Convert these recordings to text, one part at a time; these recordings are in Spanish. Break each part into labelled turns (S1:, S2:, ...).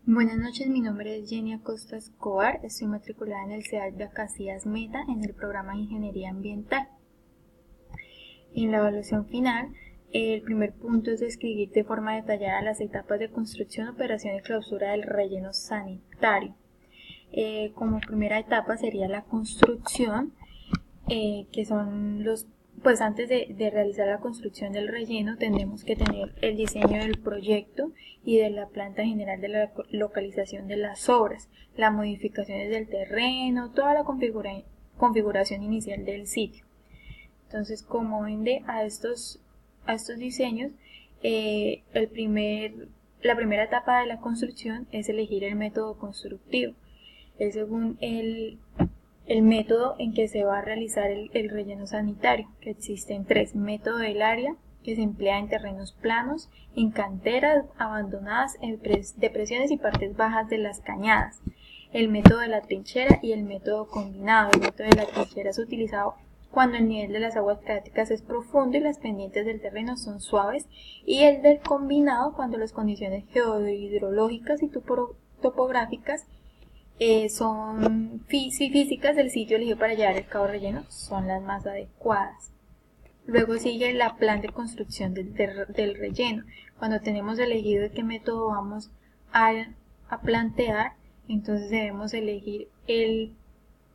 S1: Buenas noches, mi nombre es Jenny Acosta Escobar, estoy matriculada en el CEAC de Casillas Meta en el programa de Ingeniería Ambiental. En la evaluación final, el primer punto es describir de forma detallada las etapas de construcción, operación y clausura del relleno sanitario. Como primera etapa sería la construcción, que son pues antes de realizar la construcción del relleno tendremos que tener el diseño del proyecto y de la planta general de la localización de las obras, las modificaciones del terreno, toda la configuración inicial del sitio. Entonces, como ende a estos diseños, la primera etapa de la construcción es elegir el método constructivo. Es según el método en que se va a realizar el relleno sanitario, que existen tres: método del área, que se emplea en terrenos planos, en canteras abandonadas, en depresiones y partes bajas de las cañadas; el método de la trinchera y el método combinado. El método de la trinchera es utilizado cuando el nivel de las aguas freáticas es profundo y las pendientes del terreno son suaves, y el del combinado cuando las condiciones geohidrológicas y topográficas son físicas del sitio elegido para llevar el cabo relleno son las más adecuadas. Luego sigue la plan de construcción del relleno. Cuando tenemos elegido de qué método vamos a plantear, entonces debemos elegir el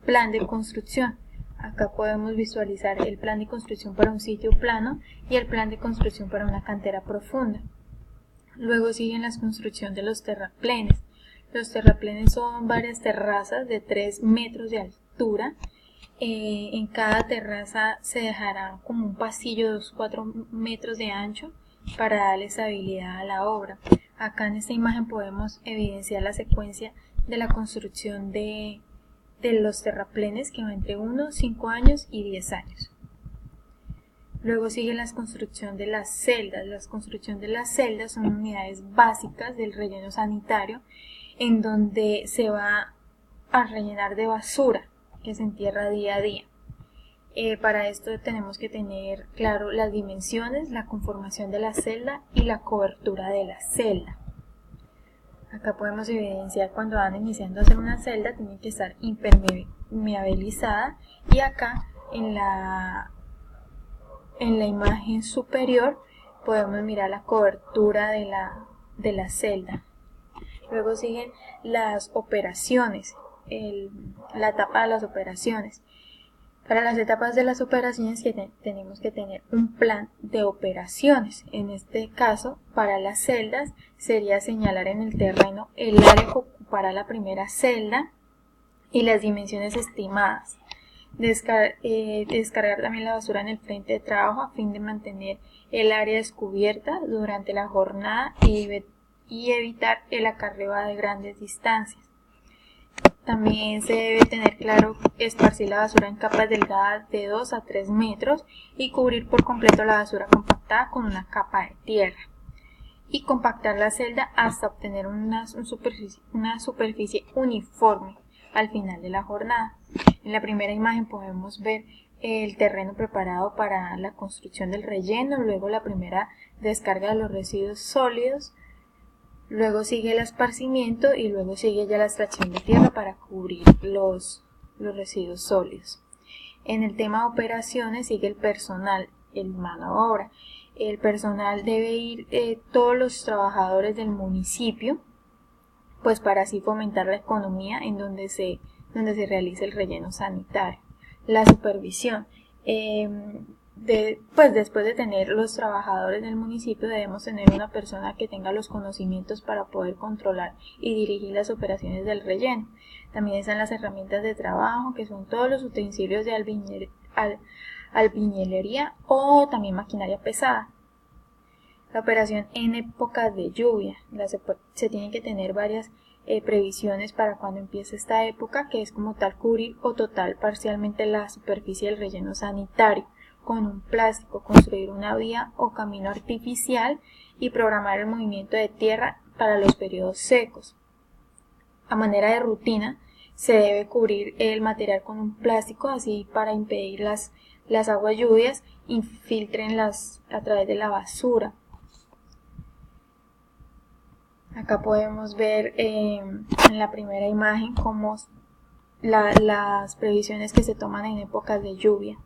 S1: plan de construcción. Acá podemos visualizar el plan de construcción para un sitio plano y el plan de construcción para una cantera profunda. Luego siguen la construcción de los terraplenes. Los terraplenes son varias terrazas de 3 metros de altura. En cada terraza se dejará como un pasillo de 4 metros de ancho para darle estabilidad a la obra. Acá en esta imagen podemos evidenciar la secuencia de la construcción de los terraplenes, que va entre 1, 5 años y 10 años. Luego sigue la construcción de las celdas. La construcción de las celdas son unidades básicas del relleno sanitario en donde se va a rellenar de basura que se entierra día a día. Para esto tenemos que tener claro las dimensiones, la conformación de la celda y la cobertura de la celda. Acá podemos evidenciar cuando van iniciando a hacer una celda, tiene que estar impermeabilizada, y acá en la imagen superior podemos mirar la cobertura de la celda. Luego siguen las operaciones, la etapa de las operaciones. Para las etapas de las operaciones tenemos que tener un plan de operaciones. En este caso, para las celdas, sería señalar en el terreno el área que ocupará la primera celda y las dimensiones estimadas. Descargar también la basura en el frente de trabajo a fin de mantener el área descubierta durante la jornada y evitar el acarreo de grandes distancias. También se debe tener claro esparcir la basura en capas delgadas de 2 a 3 metros y cubrir por completo la basura compactada con una capa de tierra, y compactar la celda hasta obtener una superficie uniforme al final de la jornada. En la primera imagen podemos ver el terreno preparado para la construcción del relleno, luego la primera descarga de los residuos sólidos, luego sigue el esparcimiento y luego sigue ya la extracción de tierra para cubrir los residuos sólidos. En el tema de operaciones sigue el personal, el mano de obra. El personal debe ir todos los trabajadores del municipio, pues para así fomentar la economía en donde se realiza el relleno sanitario. La supervisión. Pues después de tener los trabajadores del municipio, debemos tener una persona que tenga los conocimientos para poder controlar y dirigir las operaciones del relleno. También están las herramientas de trabajo, que son todos los utensilios de albañilería o también maquinaria pesada. La operación en épocas de lluvia. Se tienen que tener varias previsiones para cuando empiece esta época, que es como tal cubrir o total parcialmente la superficie del relleno sanitario con un plástico, construir una vía o camino artificial y programar el movimiento de tierra para los periodos secos. A manera de rutina, se debe cubrir el material con un plástico, así para impedir las aguas lluvias infiltren a través de la basura. Acá podemos ver en la primera imagen cómo las previsiones que se toman en épocas de lluvia.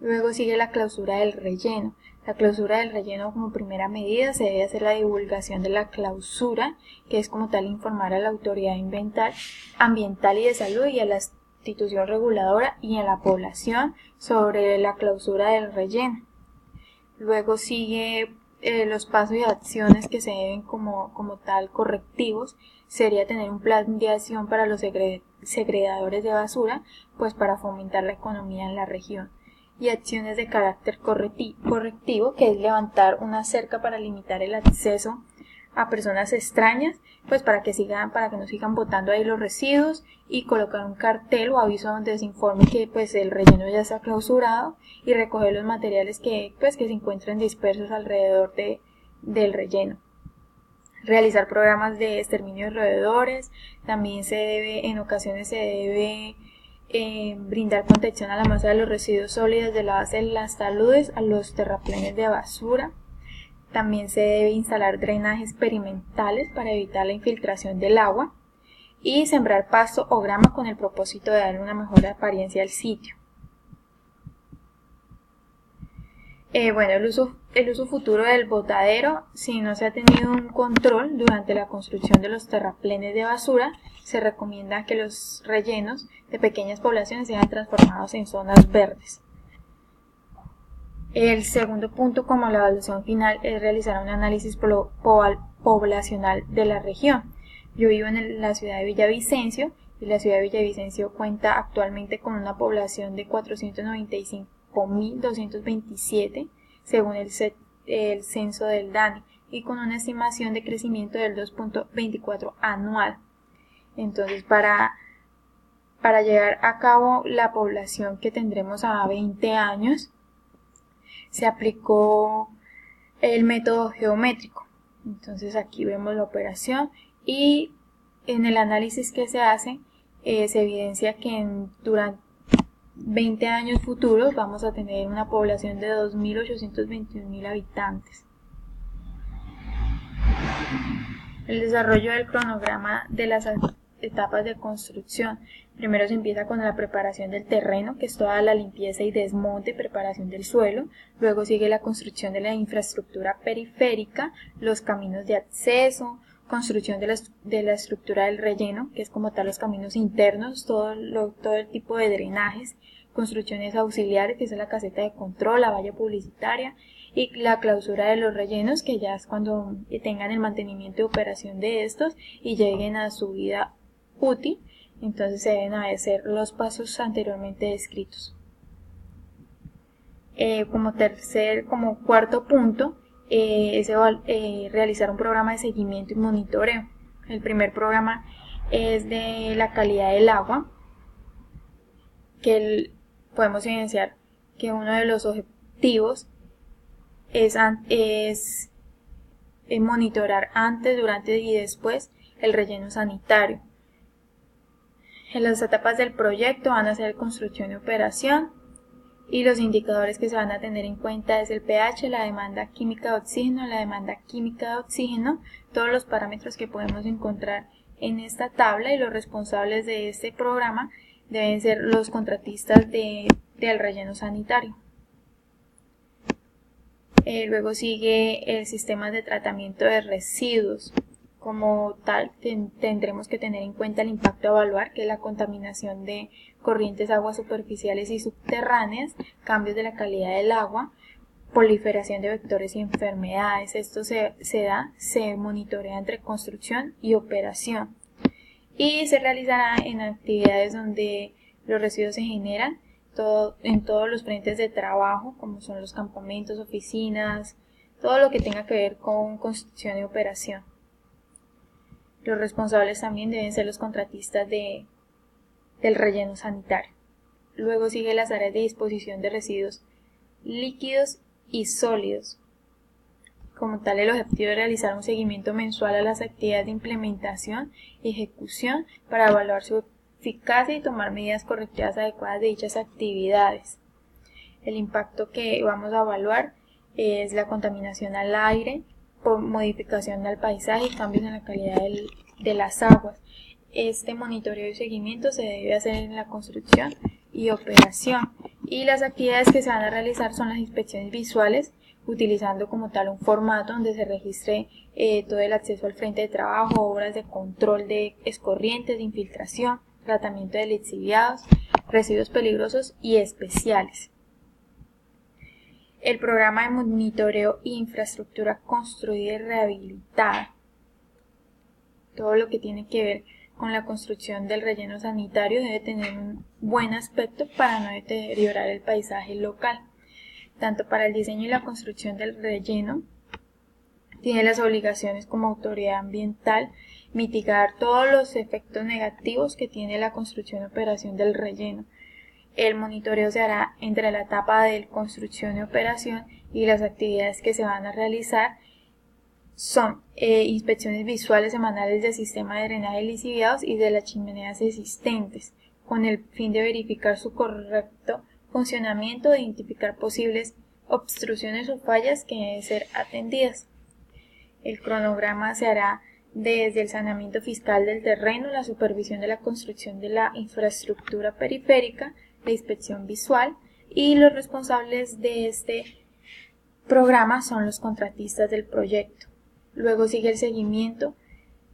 S1: Luego sigue la clausura del relleno. La clausura del relleno, como primera medida, se debe hacer la divulgación de la clausura, que es como tal informar a la autoridad ambiental y de salud y a la institución reguladora y a la población sobre la clausura del relleno. Luego sigue los pasos y acciones que se deben como tal correctivos. Sería tener un plan de acción para los segregadores de basura, pues para fomentar la economía en la región. Y acciones de carácter correctivo, que es levantar una cerca para limitar el acceso a personas extrañas, pues para que no sigan botando ahí los residuos, y colocar un cartel o aviso donde se informe que pues el relleno ya está clausurado, y recoger los materiales que se encuentren dispersos alrededor del relleno. Realizar programas de exterminio de roedores. También en ocasiones se debe brindar protección a la masa de los residuos sólidos de la base de las taludes a los terraplenes de basura. También se debe instalar drenajes experimentales para evitar la infiltración del agua, y sembrar pasto o grama con el propósito de darle una mejor apariencia al sitio. El uso futuro del botadero. Si no se ha tenido un control durante la construcción de los terraplenes de basura, se recomienda que los rellenos de pequeñas poblaciones sean transformados en zonas verdes. El segundo punto, como la evaluación final, es realizar un análisis poblacional de la región. Yo vivo en la ciudad de Villavicencio, y la ciudad de Villavicencio cuenta actualmente con una población de 495.227 según el censo del DANE, y con una estimación de crecimiento del 2.24 anual. Entonces, para llevar a cabo la población que tendremos a 20 años, se aplicó el método geométrico. Entonces aquí vemos la operación, y en el análisis que se hace se evidencia que durante 20 años futuros vamos a tener una población de 2.821.000 habitantes. El desarrollo del cronograma de las etapas de construcción. Primero se empieza con la preparación del terreno, que es toda la limpieza y desmonte, preparación del suelo. Luego sigue la construcción de la infraestructura periférica, los caminos de acceso, construcción de la estructura del relleno, que es como tal los caminos internos, todo el tipo de drenajes, construcciones auxiliares, que es la caseta de control, la valla publicitaria, y la clausura de los rellenos, que ya es cuando tengan el mantenimiento y operación de estos y lleguen a su vida útil. Entonces se deben hacer los pasos anteriormente descritos. Como cuarto punto, es realizar un programa de seguimiento y monitoreo. El primer programa es de la calidad del agua, que podemos evidenciar que uno de los objetivos es monitorar antes, durante y después el relleno sanitario. En las etapas del proyecto van a ser construcción y operación, y los indicadores que se van a tener en cuenta es el pH, la demanda química de oxígeno, todos los parámetros que podemos encontrar en esta tabla, y los responsables de este programa deben ser los contratistas del relleno sanitario. Luego sigue el sistema de tratamiento de residuos. Como tal, tendremos que tener en cuenta el impacto a evaluar, que es la contaminación de corrientes aguas superficiales y subterráneas, cambios de la calidad del agua, proliferación de vectores y enfermedades. Esto se monitorea entre construcción y operación, y se realizará en actividades donde los residuos se generan en todos los frentes de trabajo, como son los campamentos, oficinas, todo lo que tenga que ver con construcción y operación. Los responsables también deben ser los contratistas del relleno sanitario. Luego sigue las áreas de disposición de residuos líquidos y sólidos. Como tal, el objetivo es realizar un seguimiento mensual a las actividades de implementación y ejecución para evaluar su eficacia y tomar medidas correctivas adecuadas de dichas actividades. El impacto que vamos a evaluar es la contaminación al aire, por modificación del paisaje y cambios en la calidad de las aguas. Este monitoreo y seguimiento se debe hacer en la construcción y operación, y las actividades que se van a realizar son las inspecciones visuales, utilizando como tal un formato donde se registre todo el acceso al frente de trabajo, obras de control de escorrientes, de infiltración, tratamiento de lixiviados, residuos peligrosos y especiales. El programa de monitoreo e infraestructura construida y rehabilitada. Todo lo que tiene que ver con la construcción del relleno sanitario debe tener un buen aspecto para no deteriorar el paisaje local. Tanto para el diseño y la construcción del relleno, tiene las obligaciones como autoridad ambiental mitigar todos los efectos negativos que tiene la construcción y operación del relleno. El monitoreo se hará entre la etapa de construcción y operación, y las actividades que se van a realizar son inspecciones visuales semanales del sistema de drenaje de lixiviados y de las chimeneas existentes, con el fin de verificar su correcto funcionamiento, de identificar posibles obstrucciones o fallas que deben ser atendidas. El cronograma se hará desde el saneamiento fiscal del terreno, la supervisión de la construcción de la infraestructura periférica, la inspección visual, y los responsables de este programa son los contratistas del proyecto. Luego sigue el seguimiento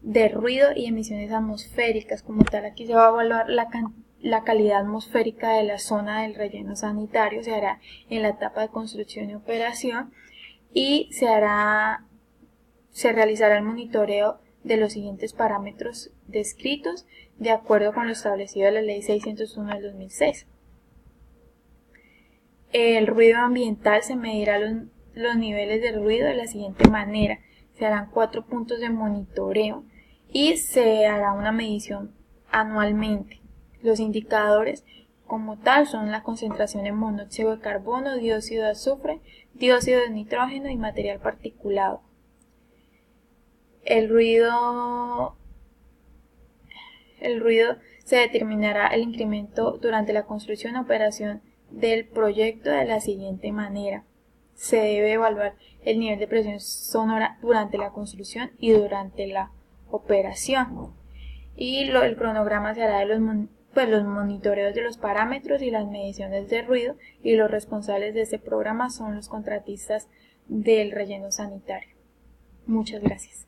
S1: de ruido y emisiones atmosféricas. Como tal, aquí se va a evaluar la calidad atmosférica de la zona del relleno sanitario. Se hará en la etapa de construcción y operación, y se realizará el monitoreo de los siguientes parámetros descritos de acuerdo con lo establecido en la Ley 601 del 2006. El ruido ambiental: se medirá los niveles de ruido de la siguiente manera. Se harán 4 puntos de monitoreo y se hará una medición anualmente. Los indicadores como tal son la concentración en monóxido de carbono, dióxido de azufre, dióxido de nitrógeno y material particulado. El ruido se determinará el incremento durante la construcción o operación del proyecto de la siguiente manera. Se debe evaluar el nivel de presión sonora durante la construcción y durante la operación. Y el cronograma se hará de los monitoreos de los parámetros y las mediciones de ruido, y los responsables de este programa son los contratistas del relleno sanitario. Muchas gracias.